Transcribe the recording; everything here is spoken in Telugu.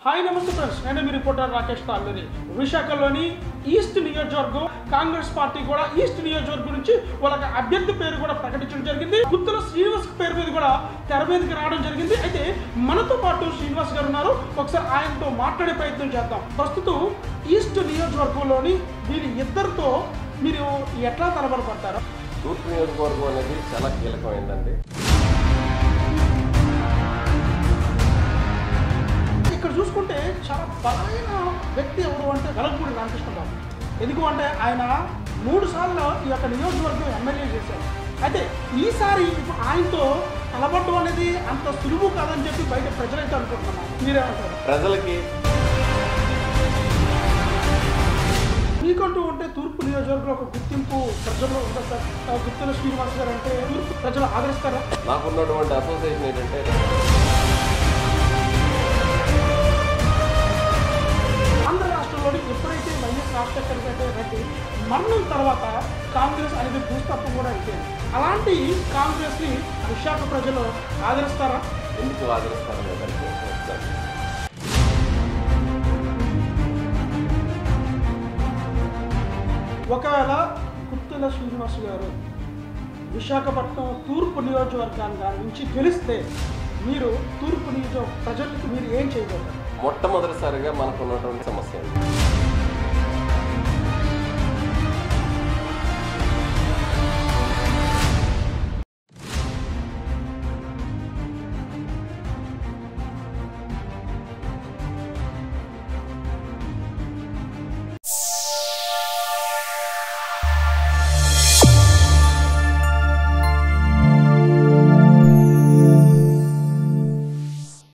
హాయ్ నమస్తే ఫ్రెండ్స్, నేను మీ రిపోర్టర్ రాకేష్ తాళ్ళూరి. విశాఖలోని ఈస్ట్ నియోజకవర్గం కాంగ్రెస్ పార్టీ కూడా ఈస్ట్ నియోజకవర్గం నుంచి వాళ్ళకి అభ్యర్థి పేరు కూడా ప్రకటించడం జరిగింది. గుత్తుల శ్రీనివాస్ పేరు మీద కూడా తెర మీదకి రావడం జరిగింది. అయితే మనతో పాటు శ్రీనివాస్ గారు ఉన్నారు. ఒకసారి ఆయనతో మాట్లాడే ప్రయత్నం చేద్దాం. ప్రస్తుతం ఈస్ట్ నియోజకవర్గంలోని వీరి ఇద్దరితో మీరు ఎట్లా తలబడతారు? తూర్పు నియోజకవర్గం అనేది చాలా కీలకమైందండి. ఇక్కడ చూసుకుంటే చాలా బలమైన వ్యక్తి ఎవరు అంటే వెలగపూడి రామకృష్ణరావు. ఎందుకు అంటే ఆయన 3 సార్లు ఈ యొక్క నియోజకవర్గం ఎమ్మెల్యే చేశారు. అయితే ఈసారి ఇప్పుడు ఆయనతో కలబడడం అనేది అంత సులువు కాదని చెప్పి బయట ప్రజలైతే అనుకుంటున్నారు. మీరేమంటారు? ప్రజలకి మీకంటూ ఉంటే తూర్పు నియోజకవర్గంలో ఒక గుర్తింపు ప్రజల్లో ఉంటుంది సార్. గుత్తుల శ్రీనివాస్ గారు అంటే తూర్పు ప్రజలు ఆదరిస్తారా? నాకున్నటువంటి అసోసియేషన్ ఏంటంటే ఆంధ్ర రాష్ట్రంలోని ఎప్పుడైతే వైఎస్ రాజశేఖర రెడ్డి మరణం తర్వాత కాంగ్రెస్ అనేది భూస్థాపం కూడా అయిపోయింది. అలాంటి కాంగ్రెస్ని విశాఖ ప్రజలు ఆదరిస్తారా? ఎందుకు ఆదరిస్తారు లేదంటే ఒకవేళ గుత్తుల శ్రీనివాస్ గారు విశాఖపట్నం తూర్పు నియోజకవర్గాన్ని నుంచి గెలిస్తే మీరు తూర్పు నియోజక ప్రజలకు మీరు ఏం చేయబోతారు? మొట్టమొదటిసారిగా మనకు ఉన్నటువంటి సమస్య